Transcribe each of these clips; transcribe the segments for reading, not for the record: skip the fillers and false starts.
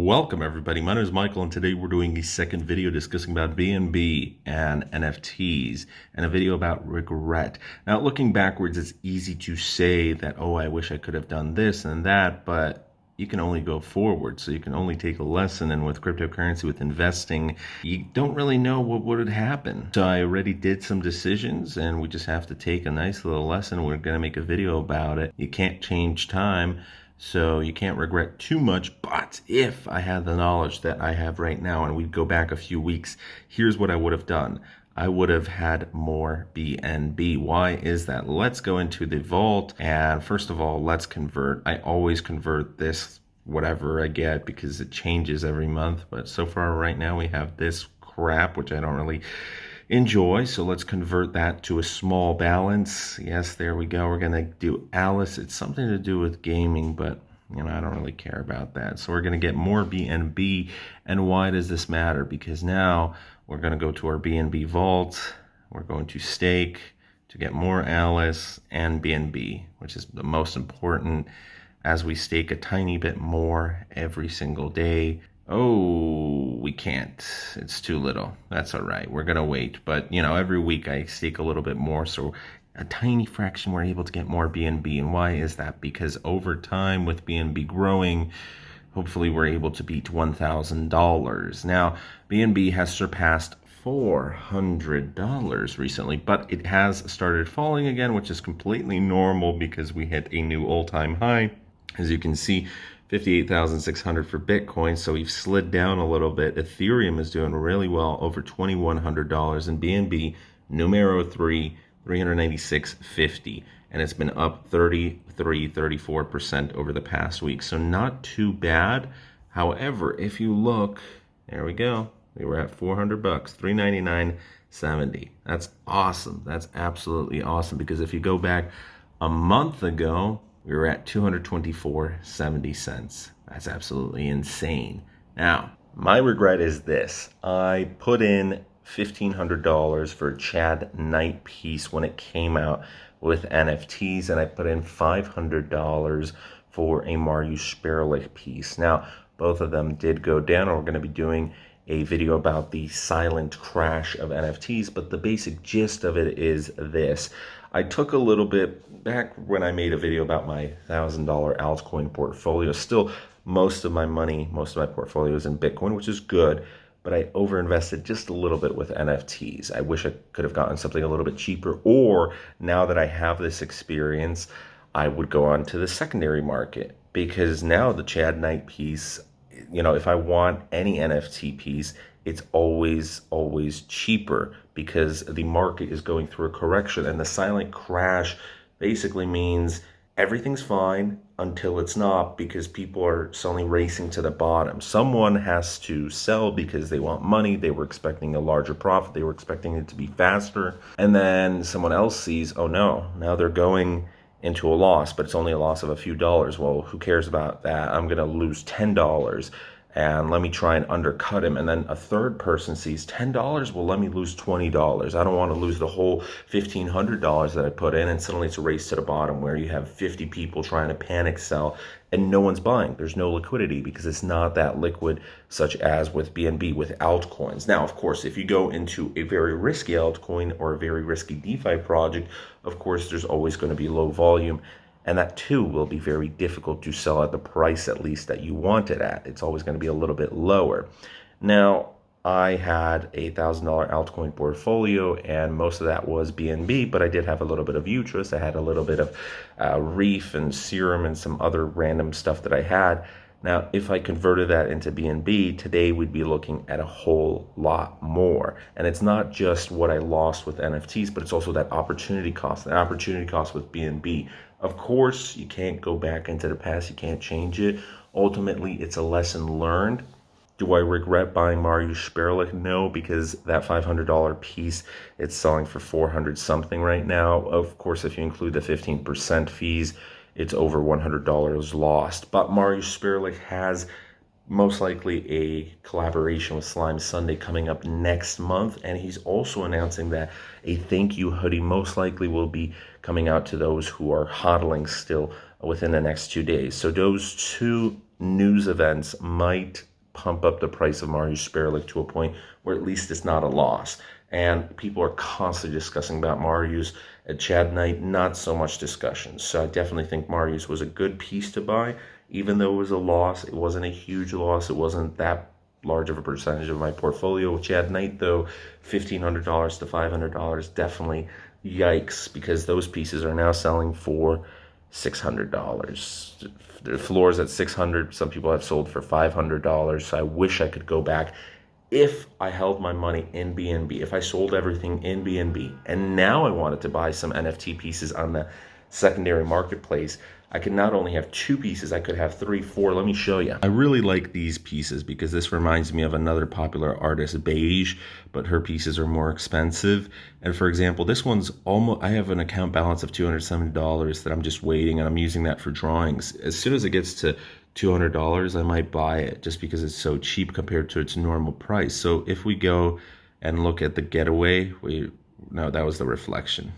Welcome everybody, my name is Michael and today we're doing a second video discussing about BNB and NFTs and a video about regret. Now looking backwards, it's easy to say that, oh, I wish I could have done this and that, but you can only go forward, so you can only take a lesson. And with cryptocurrency, with investing, you don't really know what would happen. So I already did some decisions and we just have to take a nice little lesson. We're going to make a video about it. You can't change time, so you can't regret too much. But if I had the knowledge that I have right now and we'd go back a few weeks, here's what I would have done. I would have had more BNB. Why is that? Let's go into the vault. And first of all, let's convert. I always convert this, whatever I get, because it changes every month. But so far right now we have this crap, which I don't really enjoy. So let's convert that to a small balance. Yes, there we go. We're going to do Alice. It's something to do with gaming, but I don't really care about that. So we're going to get more BNB. And why does this matter? Because now we're going to go to our BNB vault. We're going to stake to get more Alice and BNB, which is the most important, as we stake a tiny bit more every single day. Oh, we can't. It's too little. That's all right. We're going to wait. But, every week I stake a little bit more. So a tiny fraction, we're able to get more BNB. And why is that? Because over time, with BNB growing, hopefully we're able to beat $1,000. Now, BNB has surpassed $400 recently, but it has started falling again, which is completely normal because we hit a new all-time high. As you can see, 58,600 for Bitcoin, so we've slid down a little bit. Ethereum is doing really well, over $2,100, and BNB numero 3, 396.50, and it's been up 34% over the past week, so not too bad. However, if you look, there we go, we were at $400, $399.70. That's awesome. That's absolutely awesome, because if you go back a month ago, we were at $224.70. That's absolutely insane. Now, my regret is this. I put in $1,500 for a Chad Knight piece when it came out with NFTs, and I put in $500 for a Marius Sperlich piece. Now, both of them did go down, and we're going to be doing a video about the silent crash of NFTs, but the basic gist of it is this. I took a little bit back when I made a video about my $1,000 altcoin portfolio. Still, most of my portfolio is in Bitcoin, which is good, but I overinvested just a little bit with NFTs. I wish I could have gotten something a little bit cheaper, or now that I have this experience, I would go on to the secondary market, because now the Chad Knight piece, if I want any NFT piece, it's always cheaper, because the market is going through a correction, and the silent crash basically means everything's fine until it's not, because people are suddenly racing to the bottom. Someone has to sell because they want money. They were expecting a larger profit. They were expecting it to be faster. And then someone else sees, oh no, now they're going into a loss, but it's only a loss of a few dollars. Well, who cares about that? I'm going to lose $10. And let me try and undercut him. And then a third person sees $10, well, let me lose $20. I don't want to lose the whole $1,500 that I put in, and suddenly it's a race to the bottom where you have 50 people trying to panic sell and no one's buying. There's no liquidity because it's not that liquid, such as with BNB, with altcoins. Now, of course, if you go into a very risky altcoin or a very risky DeFi project, of course, there's always going to be low volume. And that too will be very difficult to sell at the price, at least, that you want it at. It's always going to be a little bit lower. Now, I had a $1,000 altcoin portfolio, and most of that was BNB, but I did have a little bit of Utris. I had a little bit of Reef and Serum and some other random stuff that I had. Now, if I converted that into BNB, today we'd be looking at a whole lot more. And it's not just what I lost with NFTs, but it's also that opportunity cost. The opportunity cost with BNB. Of course, you can't go back into the past. You can't change it. Ultimately, it's a lesson learned. Do I regret buying Marius Sperlich? No, because that $500 piece, it's selling for 400 something right now. Of course, if you include the 15% fees, it's over $100 lost. But Marius Sperlich has most likely a collaboration with Slime Sunday coming up next month, and he's also announcing that a thank you hoodie most likely will be coming out to those who are hodling still within the next 2 days. So those two news events might pump up the price of Marius Sperlich to a point where at least it's not a loss. And people are constantly discussing about Marius. At Chad Knight, not so much discussion. So I definitely think Marius was a good piece to buy. Even though it was a loss, it wasn't a huge loss. It wasn't that large of a percentage of my portfolio. With Chad Knight, though, $1,500 to $500, definitely yikes, because those pieces are now selling for $600. The floor's at $600. Some people have sold for $500. So I wish I could go back. If I held my money in BNB, if I sold everything in BNB, and now I wanted to buy some NFT pieces on the secondary marketplace, I could not only have 2 pieces, I could have 3, 4. Let me show you. I really like these pieces because this reminds me of another popular artist, Beige, but her pieces are more expensive. And for example, this one's almost, I have an account balance of $270 that I'm just waiting, and I'm using that for drawings. As soon as it gets to $200, I might buy it just because it's so cheap compared to its normal price. So if we go and look at the getaway, no, that was the reflection.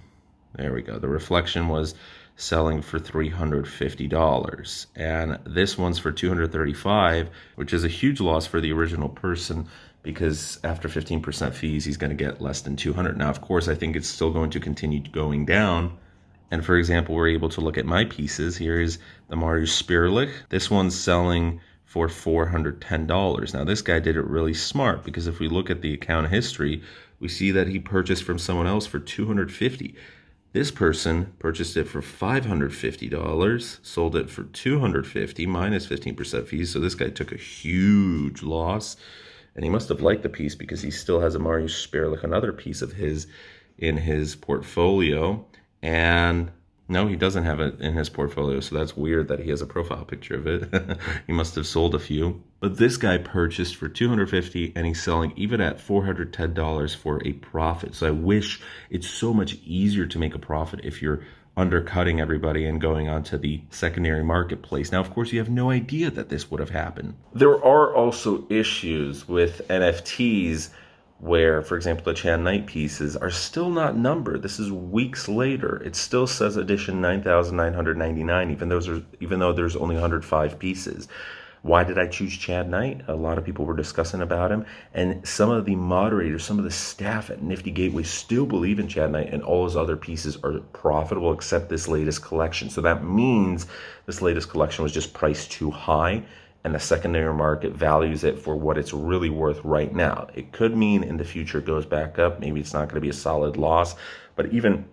There we go. The reflection was selling for $350, and this one's for $235, which is a huge loss for the original person, because after 15% fees, he's going to get less than $200. Now, of course, I think it's still going to continue going down. And for example, we're able to look at my pieces. Here's the Marius Sperlich. This one's selling for $410. Now, this guy did it really smart, because if we look at the account history, we see that he purchased from someone else for $250. This person purchased it for $550, sold it for $250 minus 15% fees. So this guy took a huge loss, and he must have liked the piece because he still has a Marius Sperlich, another piece of his, in his portfolio. And no, he doesn't have it in his portfolio, so that's weird that he has a profile picture of it. He must have sold a few. But this guy purchased for $250, and he's selling even at $410 for a profit. So I wish it's so much easier to make a profit if you're undercutting everybody and going onto the secondary marketplace. Now, of course, you have no idea that this would have happened. There are also issues with NFTs where, for example, the Chad Knight pieces are still not numbered. This is weeks later. It still says edition 9,999, even though there's only 105 pieces. Why did I choose Chad Knight? A lot of people were discussing about him, and some of the moderators, some of the staff at Nifty Gateway still believe in Chad Knight, and all his other pieces are profitable except this latest collection. So that means this latest collection was just priced too high, and the secondary market values it for what it's really worth right now. It could mean in the future it goes back up. Maybe it's not going to be a solid loss, but even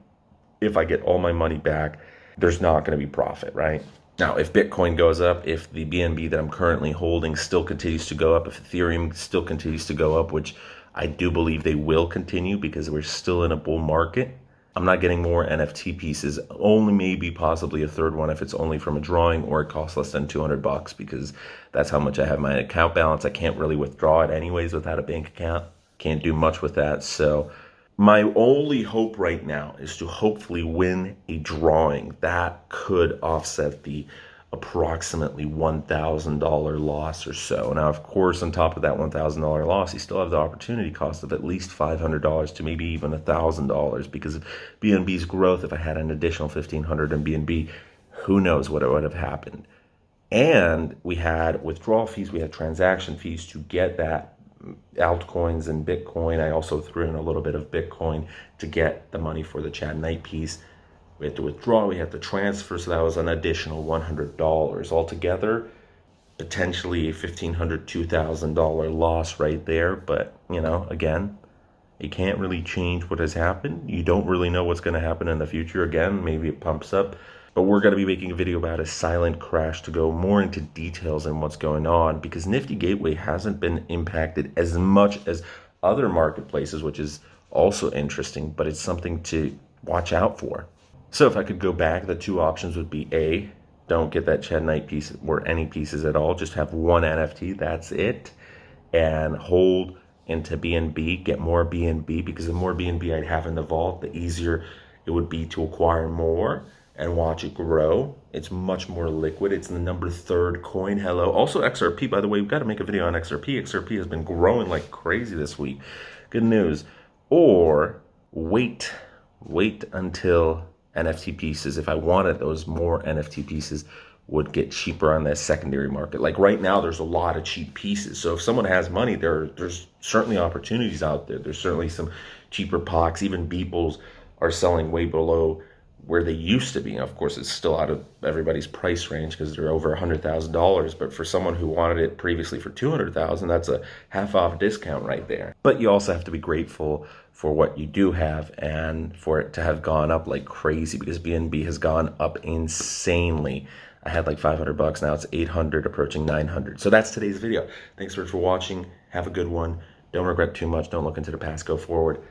if I get all my money back, there's not going to be profit, right? Now, if Bitcoin goes up, if the BNB that I'm currently holding still continues to go up, if Ethereum still continues to go up, which I do believe they will continue because we're still in a bull market, I'm not getting more NFT pieces, only maybe possibly a third one if it's only from a drawing or it costs less than $200, because that's how much I have my account balance. I can't really withdraw it anyways without a bank account. Can't do much with that. So my only hope right now is to hopefully win a drawing that could offset the approximately $1,000 loss or so. Now, of course, on top of that $1,000 loss, you still have the opportunity cost of at least $500 to maybe even $1,000 because of BNB's growth. If I had an additional $1,500 in BNB, who knows what would have happened. And we had withdrawal fees, we had transaction fees to get that altcoins and Bitcoin. I also threw in a little bit of Bitcoin to get the money for the Chad Knight piece. We had to withdraw, we had to transfer, so that was an additional $100 altogether. Potentially a $1,500, $2,000 loss right there. But, you know, again, you can't really change what has happened. You don't really know what's going to happen in the future. Again, maybe it pumps up. But we're going to be making a video about a silent crash to go more into details and what's going on, because Nifty Gateway hasn't been impacted as much as other marketplaces, which is also interesting, but it's something to watch out for. So if I could go back, the 2 options would be A, don't get that Chad Knight piece or any pieces at all, just have one NFT, that's it, and hold into BNB, get more BNB, because the more BNB I'd have in the vault, the easier it would be to acquire more and watch it grow. It's much more liquid. It's the number 3rd coin. Hello. Also XRP, by the way, we've got to make a video on XRP. XRP has been growing like crazy this week. Good news. Or wait until NFT pieces, if I wanted those more NFT pieces, would get cheaper on the secondary market. Like right now, there's a lot of cheap pieces. So if someone has money, there's certainly opportunities out there. There's certainly some cheaper POCs. Even Beeples are selling way below where they used to be. Of course, it's still out of everybody's price range because they're over $100,000. But for someone who wanted it previously for $200,000, that's a half off discount right there. But you also have to be grateful for what you do have and for it to have gone up like crazy, because BNB has gone up insanely. I had like $500, now it's 800, approaching 900. So that's today's video. Thanks so much for watching. Have a good one. Don't regret too much. Don't look into the past. Go forward.